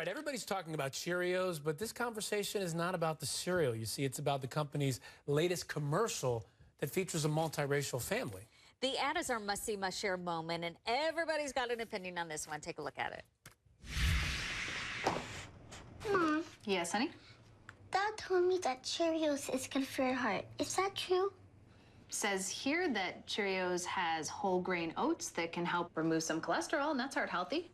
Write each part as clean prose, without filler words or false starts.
right, everybody's talking about Cheerios, but this conversation is not about the cereal. You see, it's about the company's latest commercial that features a multiracial family. The ad is our must-see, must-share moment, and everybody's got an opinion on this one. Take a look at it. Mom. Yes, honey? Dad told me that Cheerios is good for your heart. Is that true? Says here that Cheerios has whole grain oats that can help remove some cholesterol, and that's heart healthy.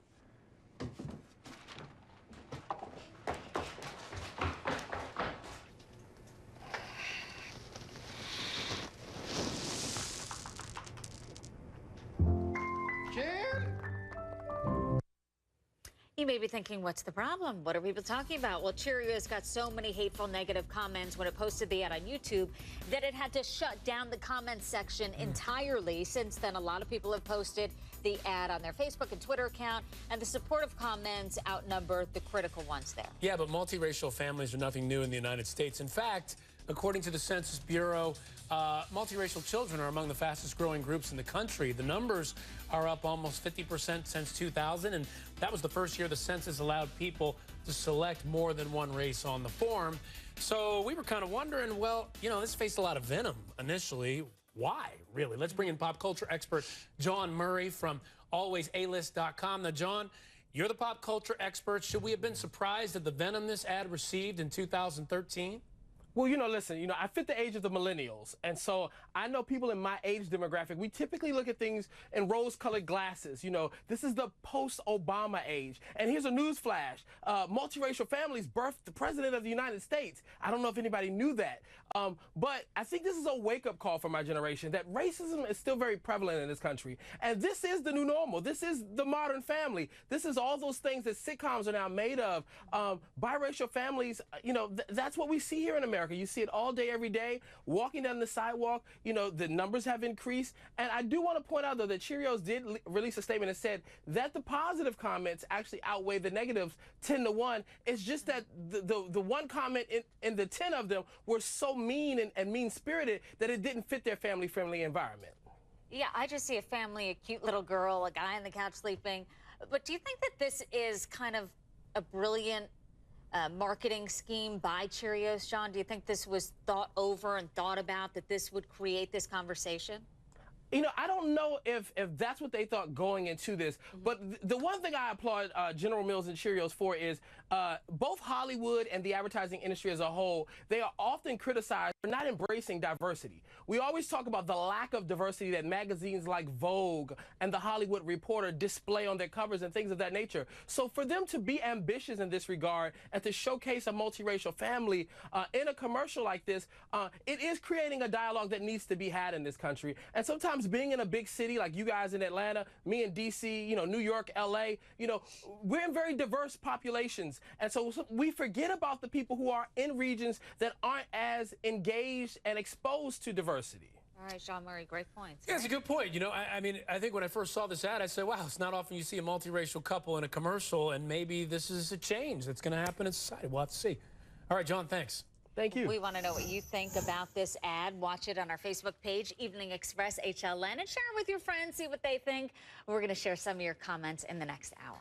You may be thinking, what's the problem? What are people talking about? Well, Cheerios got so many hateful, negative comments when it posted the ad on YouTube that it had to shut down the comments section entirely. Since then, a lot of people have posted the ad on their Facebook and Twitter account, and the supportive comments outnumber the critical ones there. Yeah, but multiracial families are nothing new in the United States. In fact, according to the Census Bureau, multiracial children are among the fastest growing groups in the country. The numbers are up almost 50% since 2000, and that was the first year the census allowed people to select more than one race on the form. So we were kind of wondering, well, you know, this faced a lot of venom initially. Why, really? Let's bring in pop culture expert Jawn Murray from alwaysalist.com. Now, Jawn, you're the pop culture expert. Should we have been surprised at the venom this ad received in 2013? Well, listen, I fit the age of the millennials. And so I know people in my age demographic, we typically look at things in rose-colored glasses. This is the post-Obama age. And here's a news flash. Multiracial families birthed the president of the United States. I don't know if anybody knew that. But I think this is a wake-up call for my generation that racism is still very prevalent in this country. And this is the new normal. This is the modern family. This is all those things that sitcoms are now made of. Biracial families, that's what we see here in America. You see it all day, every day, walking down the sidewalk. The numbers have increased. And I do want to point out, though, that Cheerios did release a statement and said that the positive comments actually outweigh the negatives 10-1. It's just that the one comment in the 10 of them were so mean and mean-spirited that it didn't fit their family-friendly environment. Yeah, I just see a family, a cute little girl, a guy on the couch sleeping. But do you think that this is kind of a brilliant marketing scheme by Cheerios, Jawn? Do you think this was thought over and thought about, that this would create this conversation? I don't know if that's what they thought going into this, but the one thing I applaud General Mills and Cheerios for is both Hollywood and the advertising industry as a whole, they are often criticized for not embracing diversity. We always talk about the lack of diversity that magazines like Vogue and The Hollywood Reporter display on their covers and things of that nature. So for them to be ambitious in this regard and to showcase a multiracial family in a commercial like this, it is creating a dialogue that needs to be had in this country. And sometimes being in a big city like you guys in Atlanta, me in D.C., New York, L.A., we're in very diverse populations. And so we forget about the people who are in regions that aren't as engaged and exposed to diversity. All right, Jawn Murray, great points. Yeah, it's a good point. I think when I first saw this ad, I said, wow, it's not often you see a multiracial couple in a commercial, and maybe this is a change that's going to happen in society. We'll have to see. All right, Jawn, thanks. Thank you. We want to know what you think about this ad. Watch it on our Facebook page, Evening Express HLN, and share it with your friends, see what they think. We're going to share some of your comments in the next hour.